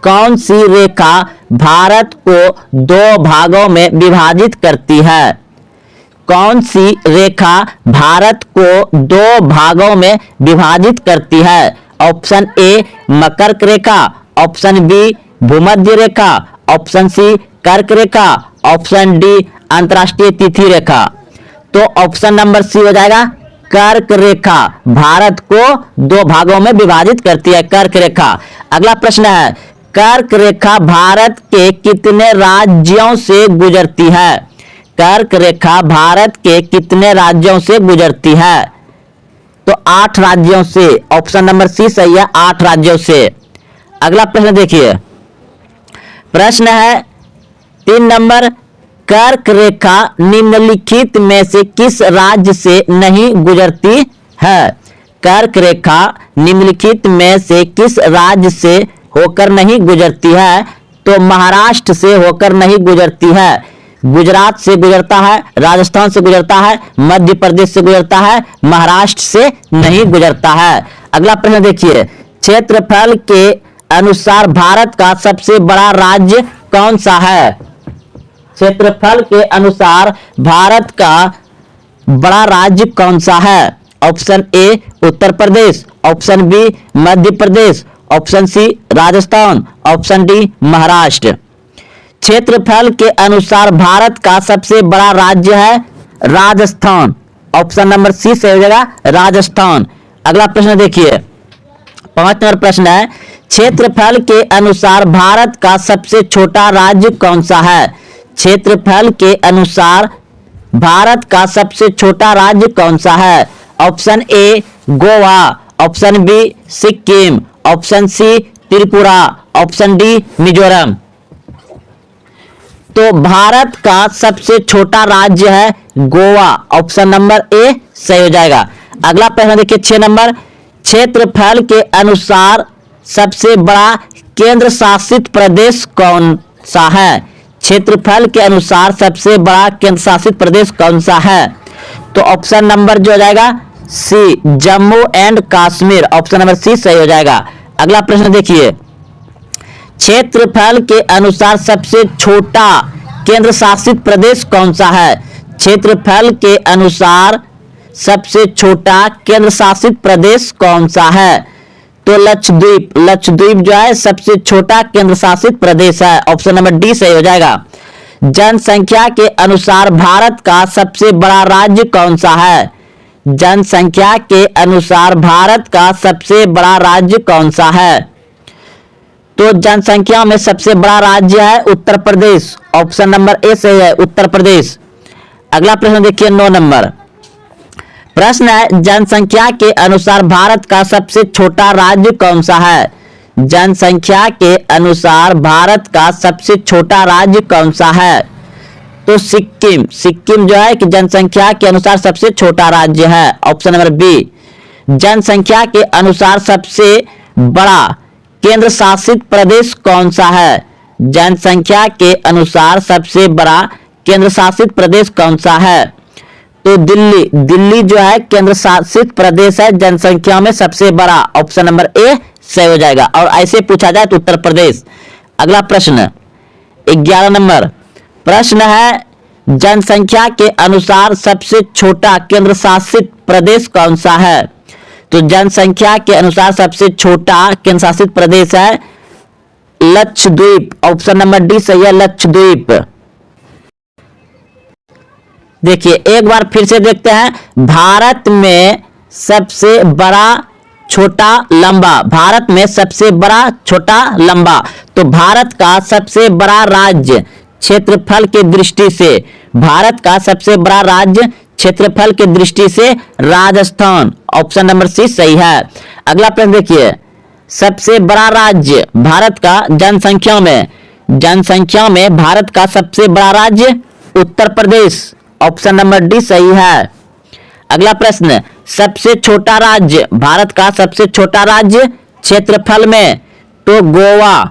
कौन सी रेखा भारत को दो भागों में विभाजित करती है? कौन सी रेखा भारत को दो भागों में विभाजित करती है? ऑप्शन ए मकर रेखा, ऑप्शन बी भूमध्य रेखा, ऑप्शन सी कर्क रेखा, ऑप्शन डी अंतरराष्ट्रीय तिथि रेखा। तो ऑप्शन नंबर सी हो जाएगा कर्क रेखा भारत को दो भागों में विभाजित करती है, कर्क रेखा। अगला प्रश्न है, कर्क रेखा भारत के कितने राज्यों से गुजरती है? कर्क रेखा भारत के कितने राज्यों से गुजरती है? तो 8 राज्यों से। ऑप्शन नंबर सी सही है, 8 राज्यों से। अगला प्रश्न देखिए, प्रश्न है 3 नंबर, कर्क रेखा निम्नलिखित में से किस राज्य से नहीं गुजरती है? कर्क रेखा निम्नलिखित में से किस राज्य से होकर नहीं गुजरती है? तो महाराष्ट्र से होकर नहीं गुजरती है, गुजरात से गुजरता है, राजस्थान से गुजरता है, मध्य प्रदेश से गुजरता है, महाराष्ट्र से नहीं गुजरता है। अगला प्रश्न देखिए, क्षेत्रफल के अनुसार भारत का सबसे बड़ा राज्य कौन सा है? क्षेत्रफल के अनुसार भारत का बड़ा राज्य कौन सा है? Option A Uttar Pradesh, option B Madhya Pradesh, option C Rajasthan, option D Maharashtra. क्षेत्रफल के अनुसार भारत का सबसे बड़ा राज्य है राजस्थान। ऑप्शन नंबर सी से हो जाएगा राजस्थान। अगला प्रश्न देखिए, 5 नंबर प्रश्न है, क्षेत्रफल के अनुसार भारत का सबसे छोटा राज्य कौन सा है? क्षेत्रफल के अनुसार भारत का सबसे छोटा राज्य कौन सा है? Option A Goa, option B Sikkim, option C Tripura, option D Mizoram. तो भारत का सबसे छोटा राज्य है गोवा। ऑप्शन नंबर ए सही हो जाएगा। अगला प्रश्न देखिए 6 नंबर, क्षेत्रफल के अनुसार सबसे बड़ा केंद्र शासित प्रदेश कौन सा है? क्षेत्रफल के अनुसार सबसे बड़ा केंद्र शासित प्रदेश कौन सा है? तो ऑप्शन नंबर जो हो जाएगा C Jammu and Kashmir. Option number C सही हो जाएगा। अगला प्रश्न देखिए, क्षेत्रफल के अनुसार सबसे छोटा केंद्र शासित प्रदेश कौन सा है? क्षेत्रफल के अनुसार सबसे छोटा केंद्र शासित प्रदेश कौन सा है? तो लक्षद्वीप। लक्षद्वीप जो है सबसे छोटा केंद्र शासित प्रदेश है। ऑप्शन नंबर डी सही हो जाएगा। जनसंख्या के अनुसार भारत का सबसे बड़ा राज्य कौन सा है? जनसंख्या के अनुसार भारत का सबसे बड़ा राज्य कौन सा है? तो जनसंख्या में सबसे बड़ा राज्य है उत्तर प्रदेश। ऑप्शन नंबर ए सही है, उत्तर प्रदेश। अगला प्रश्न देखिए 9 नंबर प्रश्न है, जनसंख्या के अनुसार भारत का सबसे छोटा राज्य कौन सा है? जनसंख्या के अनुसार भारत का सबसे छोटा राज्य कौन सा है? तो सिक्किम। सिक्किम जो है कि जनसंख्या के अनुसार सबसे छोटा राज्य है। Option number B. जनसंख्या के अनुसार सबसे बड़ा केंद्र शासित प्रदेश कौन सा है? जनसंख्या के अनुसार सबसे बड़ा केंद्र शासित प्रदेश कौन सा है? तो दिल्ली। दिल्ली जो है केंद्र शासित प्रदेश है, जनसंख्या में सबसे बड़ा। ऑप्शन नंबर ए सही हो जाएगा। और ऐसे पूछा जाए तो उत्तर प्रदेश। अगला प्रश्न 11 नंबर प्रश्न है, जनसंख्या के अनुसार सबसे छोटा केंद्र शासित प्रदेश कौन सा है? तो जनसंख्या के अनुसार सबसे छोटा केंद्र शासित प्रदेश है लक्षद्वीप। ऑप्शन नंबर डी सही है, लक्षद्वीप। देखिए एक बार फिर से देखते हैं, भारत में सबसे बड़ा छोटा लंबा। भारत में सबसे बड़ा छोटा लंबा। तो भारत का सबसे बड़ा राज्य क्षेत्रफल के दृष्टि से, भारत का सबसे बड़ा राज्य क्षेत्रफल के दृष्टि से राजस्थान। ऑप्शन नंबर सी सही है। अगला प्रश्न देखिए, सबसे बड़ा राज्य भारत का जनसंख्या में, जनसंख्या में भारत का सबसे बड़ा राज्य उत्तर प्रदेश। ऑप्शन नंबर डी सही है। अगला प्रश्न, सबसे छोटा राज्य भारत का सबसे छोटा राज्य क्षेत्रफल में, तो गोवा।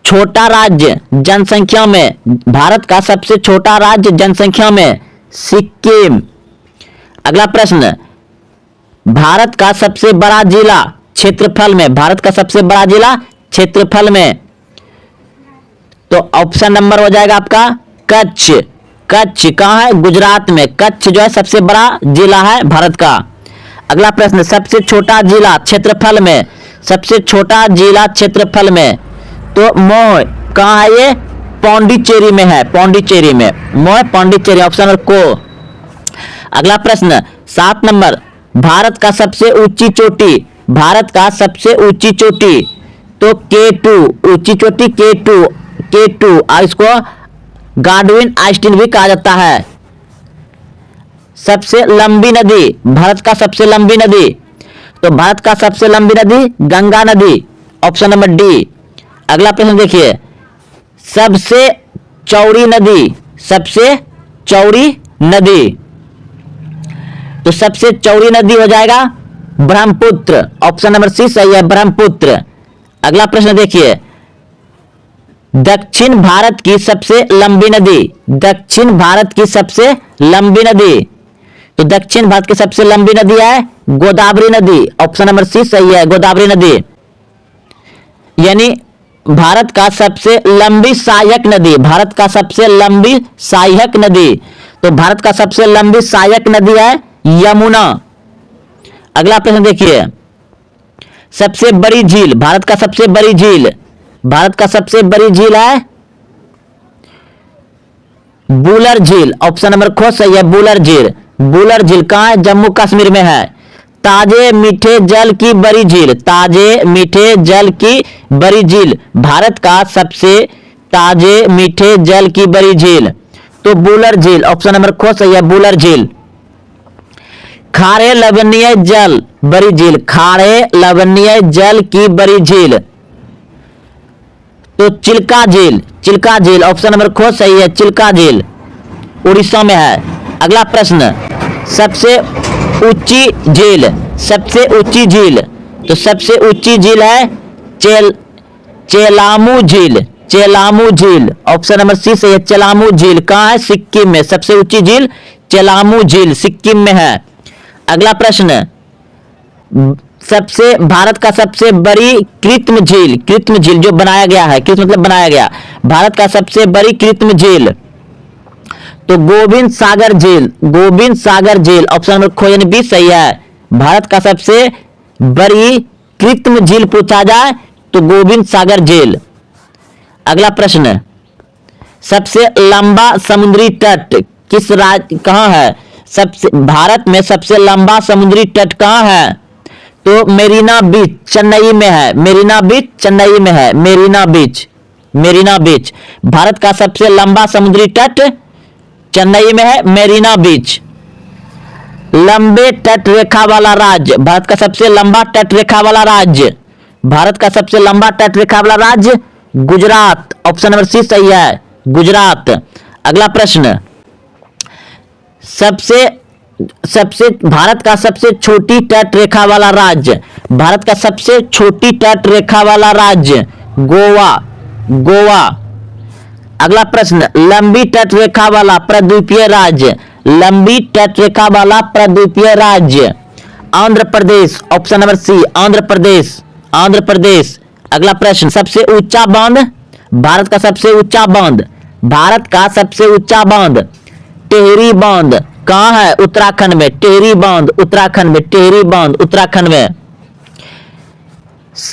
छोटा राज्य जनसंख्या में, भारत का सबसे छोटा राज्य जनसंख्या में सिक्किम। अगला प्रश्न, भारत का सबसे बड़ा जिला क्षेत्रफल में, भारत का सबसे बड़ा जिला क्षेत्रफल में? तो ऑप्शन नंबर हो जाएगा आपका कच्छ। कच्छ कहाँ है? गुजरात में। कच्छ जो है सबसे बड़ा जिला है भारत का। अगला प्रश्न, सबसे छोटा जिला क्षेत्रफल में? सबसे छोटा जिला क्षेत्रफल में तो मोह कहाँ है? ये पौंडीचेरी में है। पौंडीचेरी में मोह पौंडीचेरी, ऑप्शन नंबर को। अगला प्रश्न 7 नंबर, भारत का सबसे ऊंची चोटी? भारत का सबसे ऊंची चोटी तो K2, ऊंची चोटी K2 और इसको गाडविन आइसटीन भी कहा जाता है। सबसे लंबी नदी? भारत का सबसे लंबी नदी तो भारत का सबसे लंबी नदी गंगा नदी, ऑप्शन नंबर डी। अगला प्रश्न देखिए, सबसे चौड़ी नदी? सबसे चौड़ी नदी तो सबसे चौड़ी नदी हो जाएगा ब्रह्मपुत्र, ऑप्शन नंबर सी सही है, ब्रह्मपुत्र। अगला प्रश्न देखिए, दक्षिण भारत की सबसे लंबी नदी? दक्षिण भारत की सबसे लंबी नदी तो दक्षिण भारत की सबसे लंबी नदी है गोदावरी नदी, ऑप्शन नंबर सी सही है, गोदावरी नदी। यानी भारत का सबसे लंबी सहायक नदी? भारत का सबसे लंबी सहायक नदी तो भारत का सबसे लंबी सहायक नदी है यमुना। अगला प्रश्न देखिए, सबसे बड़ी झील? भारत का सबसे बड़ी झील? भारत का सबसे बड़ी झील है बूलर झील, ऑप्शन नंबर ख सही है, बूलर झील। बूलर झील कहाँ है? जम्मू कश्मीर में है। ताजे मीठे जल की बड़ी झील? ताजे मीठे जल की बड़ी झील, भारत का सबसे ताजे मीठे जल की बड़ी झील तो बूलर झील, ऑप्शन नंबर ख सही है, बूलर झील। खारे लवणीय जल बड़ी झील? खारे लवणीय जल की बड़ी झील तो चिल्का झील, चिल्का झील, ऑप्शन नंबर ख सही है, चिल्का झील, उड़ीसा में है। अगला प्रश्न, सबसे ऊंची झील? सबसे ऊंची झील तो सबसे ऊंची झील है चेलामू झील, चेलामू झील, ऑप्शन नंबर सी सही है, चेलामू झील। कहाँ है? सिक्किम में। सबसे ऊंची झील चेलामू झील सिक्किम में है। अगला प्रश्न, सबसे भारत का सबसे बड़ी कृत्रिम झील? कृत्रिम झील जो बनाया गया है, कृत्रिम मतलब बनाया गया, भारत का सबसे बड़ी कृत्रिम झील तो गोविंद सागर झील, गोविंद सागर झील, ऑप्शन नंबर ख यानी बी सही है। भारत का सबसे बड़ी कृत्रिम झील पूछा जाए तो गोविंद सागर झील। अगला प्रश्न, सबसे लंबा समुद्री तट किस राज्य कहाँ है? सबसे भारत में सबसे लंबा समुद्री तट कहाँ है? तो मेरीना बीच चेन्नई में है। मेरीना बीच चेन्नई में है, मेरीना बीच, मेरीना बीच। भारत का सबसे लंबा समुद्री तट चेन्नई में है, मेरीना बीच। लंबे तट रेखा वाला राज्य? भारत का सबसे लंबा तट रेखा वाला राज्य? भारत का सबसे लंबा तट रेखा वाला राज्य गुजरात, ऑप्शन नंबर सी सही है, गुजरात। अगला प्रश्न, सबसे भारत का सबसे छोटी तट रेखा वाला राज्य? भारत का सबसे छोटी तट रेखा वाला राज्य गोवा, गोवा। अगला प्रश्न, लंबी तट रेखा वाला प्रद्वीपीय राज्य? लंबी तट रेखा वाला प्रद्वीपीय राज्य आंध्र प्रदेश, ऑप्शन नंबर सी, आंध्र प्रदेश, आंध्र प्रदेश। अगला प्रश्न, सबसे ऊंचा बांध? भारत का सबसे ऊंचा बांध? भारत का सबसे ऊंचा बांध टिहरी बांध कहाँ है? उत्तराखंड में। टिहरी बांध उत्तराखंड में, टिहरी बांध उत्तराखंड में।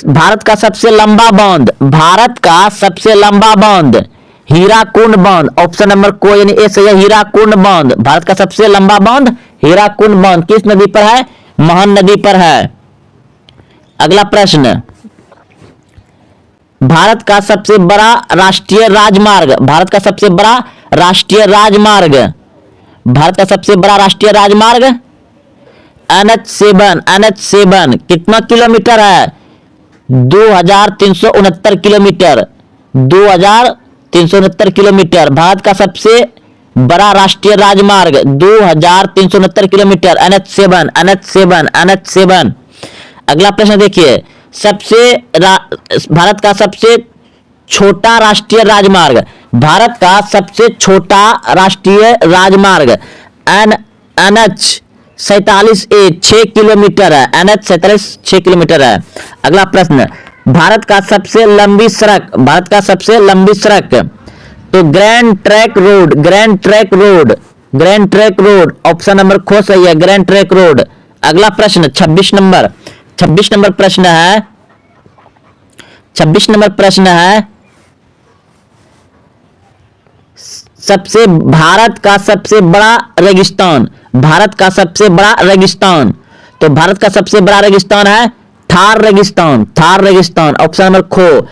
भारत का सबसे लंबा बांध? भारत का सबसे लंबा बांध हीराकुंड बांध, ऑप्शन नंबर को यानी ए सही है, हीराकुंड बांध। भारत का सबसे लंबा बांध हीराकुंड बांध किस नदी पर है? महान नदी पर है। अगला प्रश्न, भारत का सबसे बड़ा राष्ट्रीय राजमार्ग? भारत का सबसे बड़ा राष्ट्रीय राजमार्ग? भारत का सबसे बड़ा राष्ट्रीय राजमार्ग NH7, NH7 कितना किलोमीटर है? 2369 किलोमीटर, 2369 किलोमीटर। भारत का सबसे बड़ा राष्ट्रीय राजमार्ग 2369 किलोमीटर, NH7, NH7, NH7। अगला प्रश्न देखिए, भारत का सबसे छोटा राष्ट्रीय राजमार्ग? भारत का सबसे छोटा राष्ट्रीय राजमार्ग NH47A 6 किलोमीटर है, NH47 6 किलोमीटर है। अगला प्रश्न, भारत का सबसे लंबी सड़क, भारत का सबसे लंबी सड़क, तो grand trunk road, grand trunk road, grand trunk road option number ख सही है, ग्रैंड ट्रैंक रोड। अगला प्रश्न 26 नंबर, 26 नंबर प्रश्न है, 26 नंबर प्रश्न है, सबसे भारत का सबसे बड़ा रेगिस्तान, भारत का सबसे बड़ा रेगिस्तान, तो भारत का सबसे बड़ा रेगिस्तान है थार रेगिस्तान, थार रेगिस्तान ऑप्शन नंबर खो।